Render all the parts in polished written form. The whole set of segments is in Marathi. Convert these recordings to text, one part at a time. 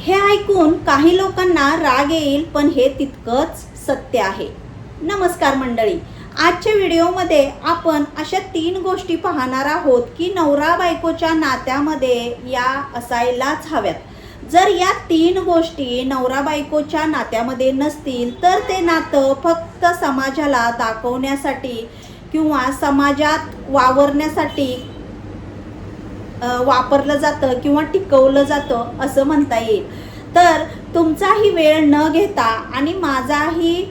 हे ऐकून काही लोकांना राग येईल, पण हे तितकंच सत्य आहे. नमस्कार मंडळी, आजच्या व्हिडिओमध्ये आपण अशा 3 गोष्टी पाहणार आहोत की नवरा बायकोच्या नात्यामध्ये या असायलाच हव्यात. जर या 3 गोष्टी नवरा बायकोच्या नात्यामध्ये नसतील तर ते नातं फक्त समाजाला दाखवण्यासाठी किंवा समाजात वावरण्यासाठी वापरलं जातं किंवा टिकवलं जातं असं म्हणता येईल. तर तुमचाही वेळ न घेता आणि माझाही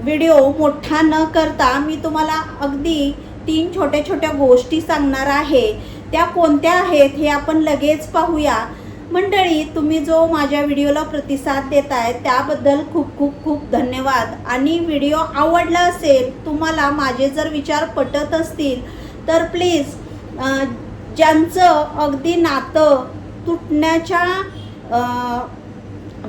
व्हिडिओ मोठा न करता मी तुम्हाला अगदी 3 छोट्या छोट्या गोष्टी सांगणार आहे. त्या कोणत्या आहेत हे आपण लगेच पाहूया. मंडळी, तुम्ही जो माझ्या व्हिडिओला प्रतिसाद देताय त्याबद्दल खूप खूप खूप धन्यवाद. आणि व्हिडिओ आवडला असेल, तुम्हाला माझे जर विचार पटत असतील तर प्लीज ज्यांचं अगदी नातं तुटण्याच्या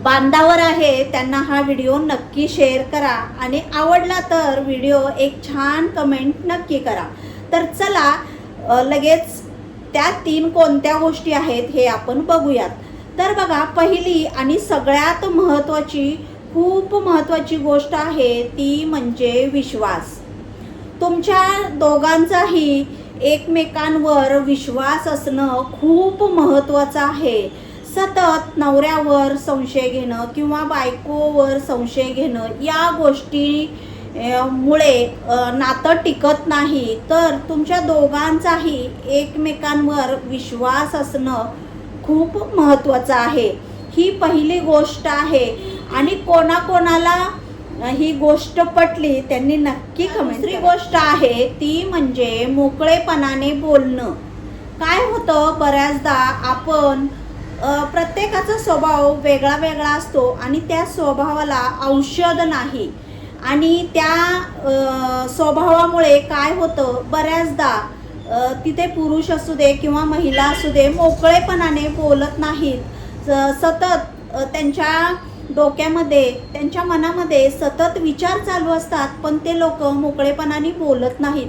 बांधावर आहे त्यांना हा व्हिडिओ नक्की शेअर करा आणि आवडला तर व्हिडिओ एक छान कमेंट नक्की करा. तर चला लगेच त्या 3 कोणत्या गोष्टी आहेत हे आपण बघूयात. तर बघा, पहिली आणि सगळ्यात महत्त्वाची, खूप महत्त्वाची गोष्ट आहे ती म्हणजे विश्वास. तुमच्या दोघांचाही एकमेकांवर विश्वास असणं खूप महत्त्वाचं आहे. सतत नवऱ्यावर संशय घेणं किंवा बायकोवर संशय घेणं या गोष्टी मुळे नातं टिकत नाही. तर तुमच्या दोघांचाही एकमेकांवर विश्वास असणं खूप महत्त्वाचं आहे. ही पहिली गोष्ट आहे आणि कोणाकोणाला ही गोष्ट पटली त्यांनी नक्की कमेंट. दुसरी गोष्ट आहे ती म्हणजे मोकळेपणाने बोलणं. काय होतं, बऱ्याचदा आपण प्रत्येकाचा स्वभाव वेगळा वेगळा असतो आणि त्या स्वभावाला औषध नाही. आणि त्या स्वभावामुळे काय होतं, बऱ्याचदा तिथे पुरुष असू दे किंवा महिला असू दे मोकळेपणाने बोलत नाहीत. सतत त्यांच्या डोक्यामध्ये, त्यांच्या मनामध्ये सतत विचार चालू असतात, पण ते लोक मोकळेपणाने बोलत नाहीत.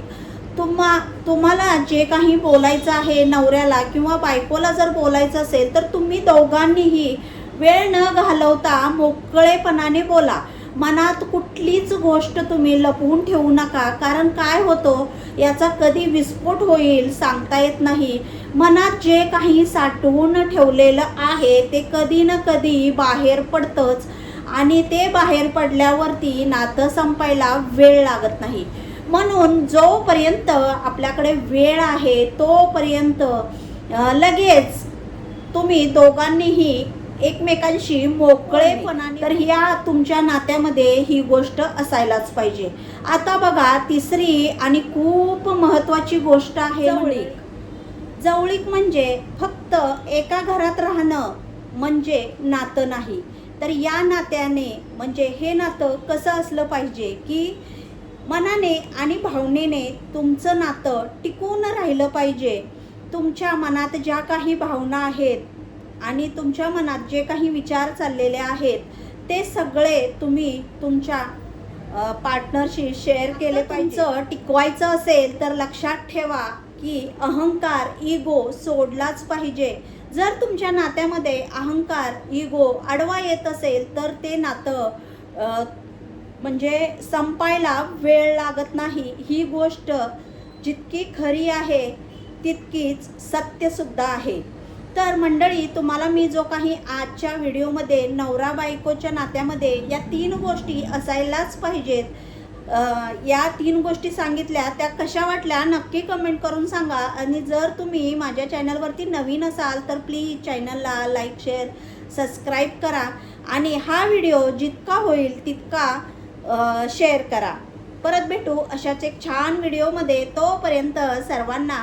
तुम्हाला जे काही बोलायचं आहे नवऱ्याला किंवा बायकोला जर बोलायचं असेल तर तुम्ही दोघांनीही वेळ न घालवता मोकळेपणाने बोला. मनात कुठलीच गोष्ट तुम्ही लपवून ठेवू नका, कारण काय होतं, याचा कधी विस्फोट होईल सांगता येत नाही. मनात जे काही साठवून ठेवलेलं आहे ते कधी ना कधी बाहेर पडतंच आणि ते बाहेर पडल्यावरती नातं संपायला वेळ लागत नाही. म्हणून जोपर्यंत आपल्याकडे वेळ आहे तोपर्यंत लगेच तुम्ही दोघांनीही एकमेकांशी मोकळेपणाने, तर ह्या तुमच्या नात्यामध्ये ही गोष्ट असायलाच पाहिजे. आता बघा, तिसरी आणि खूप महत्त्वाची गोष्ट आहे जवळीक. जवळीक म्हणजे फक्त एका घरात राहणं म्हणजे नातं नाही. तर या नात्याने म्हणजे हे नातं कसं असलं पाहिजे की मनाने आणि भावनेने तुमचं नातं टिकून राहिलं पाहिजे. तुमच्या मनात ज्या काही भावना आहेत आणि तुमच्या मनात जे काही विचार चाललेले आहेत ते सगळे तुम्ही तुमच्या पार्टनरशी शेअर केले पाहिजे. टिकवायचं असेल तर लक्षात ठेवा की अहंकार, इगो सोडलाच पाहिजे. जर तुमच्या नात्यामध्ये अहंकार, इगो आडवा येत असेल तर ते नातं म्हणजे संपायला वेळ लागत नाही. ही गोष्ट जितकी खरी आहे तितकीच सत्यसुद्धा आहे. तर मंडळी, तुम्हाला मी जो काही आजच्या व्हिडिओमध्ये नवरा बायकोच्या नात्यामध्ये या 3 गोष्टी असायलाच पाहिजेत, या 3 गोष्टी सांगितल्या, त्या कशा वाटल्या नक्की कमेंट करून सांगा. आणि जर तुम्ही माझ्या चॅनलवरती नवीन असाल तर प्लीज चॅनलला लाईक, शेअर, सबस्क्राईब करा आणि हा व्हिडिओ जितका होईल तितका शेअर करा. परत भेटू अशाच एक छान व्हिडिओमध्ये. तोपर्यंत सर्वांना